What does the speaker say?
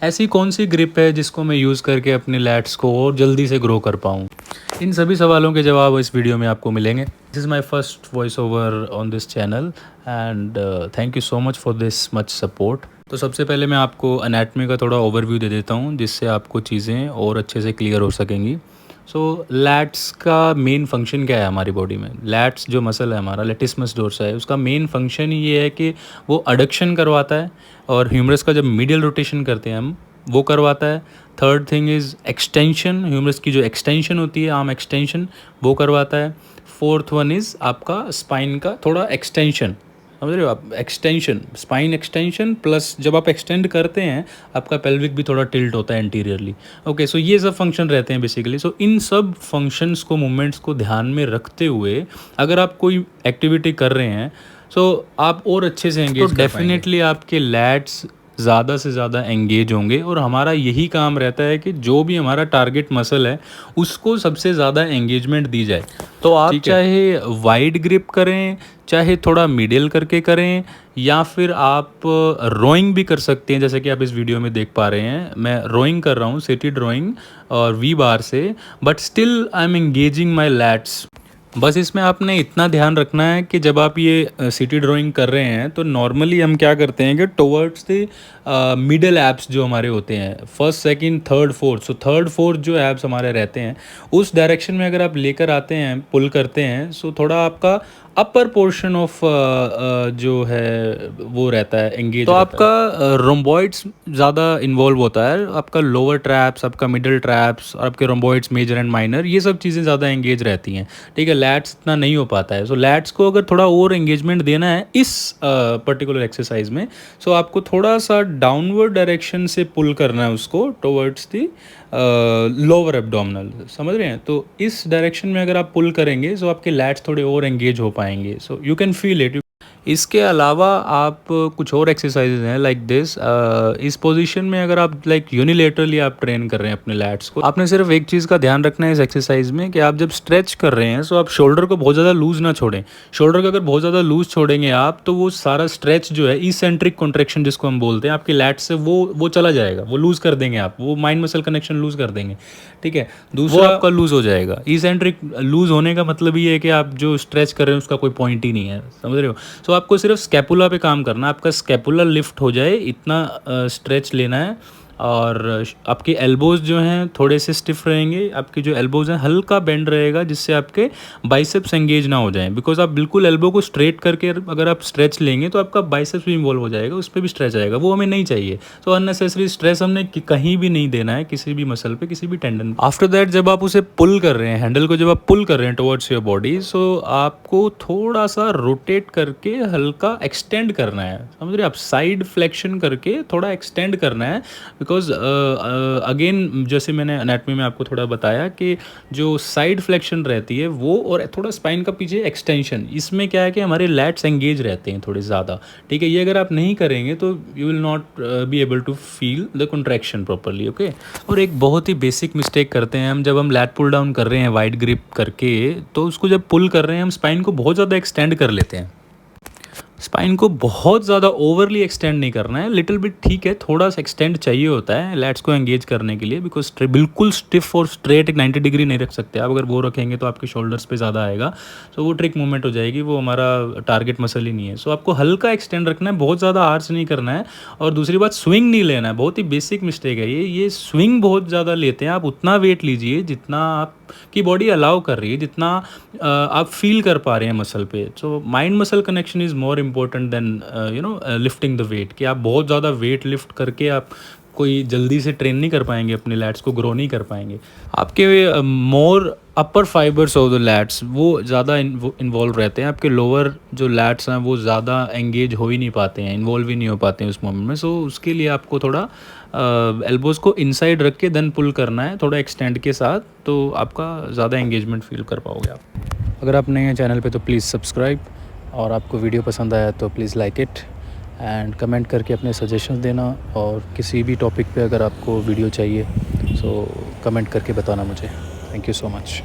ऐसी कौन सी ग्रिप है जिसको मैं यूज़ करके अपने लैट्स को और जल्दी से ग्रो कर पाऊँ। इन सभी सवालों के जवाब इस वीडियो में आपको मिलेंगे। This is my first voice over on this channel and thank you so much for this much support. तो सबसे पहले मैं आपको एनाटॉमी का थोड़ा ओवरव्यू दे देता हूँ जिससे आपको चीज़ें और अच्छे से क्लियर हो सकेंगी। सो लैट्स का मेन फंक्शन क्या है हमारी बॉडी में। लैट्स जो मसल है हमारा लेटिसमस डोर्सा है, उसका मेन फंक्शन ही ये है कि वो अडक्शन करवाता है और ह्यूमरस का जब मीडियल रोटेशन करते हैं हम वो करवाता है। Third thing is extension, humerus की जो एक्सटेंशन होती है आर्म एक्सटेंशन वो करवाता है। फोर्थ वन इज़ आपका स्पाइन का थोड़ा एक्सटेंशन, समझ रहे हो आप, एक्सटेंशन स्पाइन एक्सटेंशन प्लस जब आप एक्सटेंड करते हैं आपका पेल्विक भी थोड़ा टिल्ट होता है एंटीरियरली। ओके, सो ये सब फंक्शन रहते हैं बेसिकली। सो इन सब फंक्शंस को, मूवमेंट्स को ध्यान में रखते हुए अगर आप कोई एक्टिविटी कर रहे हैं सो आप और अच्छे से एंगेज तो डेफिनेटली आपके लैट्स ज़्यादा से ज़्यादा एंगेज होंगे। और हमारा यही काम रहता है कि जो भी हमारा टारगेट मसल है उसको सबसे ज़्यादा एंगेजमेंट दी जाए। तो आप चाहे वाइड ग्रिप करें, चाहे थोड़ा मिडिल करके करें, या फिर आप रोइंग भी कर सकते हैं जैसे कि आप इस वीडियो में देख पा रहे हैं। मैं रोइंग कर रहा हूँ, सिटेड रोइंग और वी बार से, but still I am engaging my lats. बस इसमें आपने इतना ध्यान रखना है कि जब आप ये सिटी ड्राइंग कर रहे हैं तो नॉर्मली हम क्या करते हैं कि टुवर्ड्स द मिडल एब्स जो हमारे होते हैं, first second third fourth, so third fourth जो एब्स हमारे रहते हैं उस डायरेक्शन में अगर आप लेकर आते हैं, पुल करते हैं, सो थोड़ा आपका अपर पोर्शन ऑफ जो है वो रहता है एंगेज। तो आपका रोम्बॉइड्स ज़्यादा इन्वॉल्व होता है, आपका लोअर ट्रैप्स, आपका मिडिल ट्रैप्स और आपके रोम्बॉइड्स मेजर एंड माइनर, ये सब चीज़ें ज़्यादा एंगेज रहती हैं। ठीक है, लैट्स इतना नहीं हो पाता है। सो लैट्स को अगर थोड़ा और एंगेजमेंट देना है इस पर्टिकुलर एक्सरसाइज में, सो आपको थोड़ा सा डाउनवर्ड डायरेक्शन से पुल करना है उसको टुवर्ड्स दी लोअर एब्डोमिनल, समझ रहे हैं। तो इस डायरेक्शन में अगर आप पुल करेंगे सो आपके लैट्स थोड़े और एंगेज हो पाएंगे। So you can feel it. इसके अलावा आप कुछ और एक्सरसाइजेज हैं लाइक दिस। इस पोजीशन में अगर आप लाइक यूनिलेटरली आप ट्रेन कर रहे हैं अपने लैट्स को, आपने सिर्फ एक चीज़ का ध्यान रखना है इस एक्सरसाइज में कि आप जब स्ट्रेच कर रहे हैं सो आप शोल्डर को बहुत ज़्यादा लूज ना छोड़ें। शोल्डर को अगर बहुत ज़्यादा लूज छोड़ेंगे आप तो वो सारा स्ट्रेच जो है, इसेंट्रिक कॉन्ट्रैक्शन जिसको हम बोलते हैं, आपके लैट्स से वो चला जाएगा, वो लूज़ कर देंगे आप, वो माइंड मसल कनेक्शन लूज़ कर देंगे। ठीक है, दूसरा आपका लूज़ हो जाएगा। इसेंट्रिक लूज़ होने का मतलब ये है कि आप जो स्ट्रेच कर रहे हैं उसका कोई पॉइंट ही नहीं है, समझ रहे हो। सो आपको सिर्फ स्कैपुला पे काम करना है, आपका स्कैपुला लिफ्ट हो जाए इतना स्ट्रेच लेना है। और आपके एल्बोज जो हैं थोड़े से स्टिफ रहेंगे, आपके जो एल्बोज हैं हल्का बेंड रहेगा जिससे आपके बाइसेप्स एंगेज ना हो जाएं। बिकॉज आप बिल्कुल एल्बो को स्ट्रेट करके अगर आप स्ट्रेच लेंगे तो आपका बाइसेप्स भी इन्वॉल्व हो जाएगा, उस पर भी स्ट्रेच आएगा, वो हमें नहीं चाहिए। तो अननेसेसरी स्ट्रेस हमने कहीं भी नहीं देना है, किसी भी मसल पे, किसी भी टेंडन। आफ्टर दैट जब आप उसे पुल कर रहे हैं, हैंडल को जब आप पुल कर रहे हैं टुवर्ड्स योर बॉडी, सो आपको थोड़ा सा रोटेट करके हल्का एक्सटेंड करना है, समझ रहे हैं आप, साइड फ्लेक्शन करके थोड़ा एक्सटेंड करना है। बिकॉज अगेन जैसे मैंने एनाटॉमी में आपको थोड़ा बताया कि जो साइड फ्लेक्शन रहती है वो, और थोड़ा स्पाइन का पीछे एक्सटेंशन, इसमें क्या है कि हमारे लैट्स एंगेज रहते हैं थोड़े ज़्यादा। ठीक है, ये अगर आप नहीं करेंगे तो you will not be able to feel the contraction properly. Okay, और एक बहुत ही बेसिक मिस्टेक करते हैं हम, जब हम लैट पुल डाउन कर रहे हैं वाइड ग्रिप करके, तो उसको जब पुल कर रहे हैं हम स्पाइन को बहुत ज़्यादा एक्सटेंड कर लेते हैं। स्पाइन को बहुत ज़्यादा ओवरली एक्सटेंड नहीं करना है, लिटिल बिट ठीक है, थोड़ा सा एक्सटेंड चाहिए होता है लैट्स को एंगेज करने के लिए। बिकॉज बिल्कुल स्टिफ और स्ट्रेट एक 90 डिग्री नहीं रख सकते आप, अगर वो रखेंगे तो आपके शोल्डर्स पे ज़्यादा आएगा, सो वो ट्रिक मूवमेंट हो जाएगी, वो हमारा टारगेट मसल ही नहीं है। सो आपको हल्का एक्सटेंड रखना है, बहुत ज़्यादा आर्च नहीं करना है। और दूसरी बात, स्विंग नहीं लेना है, बहुत ही बेसिक मिस्टेक है ये स्विंग बहुत ज़्यादा लेते हैं आप। उतना वेट लीजिए जितना आपकी बॉडी अलाउ कर रही है, जितना आप फील कर पा रहे हैं मसल पे। So mind muscle connection is more important than lifting the weight, कि आप बहुत ज़्यादा वेट लिफ्ट करके आप कोई जल्दी से ट्रेन नहीं कर पाएंगे, अपने लैट्स को ग्रो नहीं कर पाएंगे। आपके मोर अपर फाइबर्स ऑफ द लैट्स वो ज़्यादा इन्वॉल्व रहते हैं, आपके लोअर जो लैट्स हैं वो ज़्यादा एंगेज हो ही नहीं पाते हैं, इन्वॉल्व ही नहीं हो पाते हैं उस मोमेंट में। सो उसके लिए आपको थोड़ा एल्बोज़ को इनसाइड रख के देन पुल करना है, थोड़ा एक्सटेंड के साथ, तो आपका ज़्यादा एंगेजमेंट फील कर पाओगे आप। अगर आप नए हैं चैनल पे तो प्लीज़ सब्सक्राइब, और आपको वीडियो पसंद आया तो please like it and comment करके अपने सजेशंस देना। और किसी भी टॉपिक पे अगर आपको वीडियो चाहिए सो कमेंट करके बताना मुझे। Thank you so much.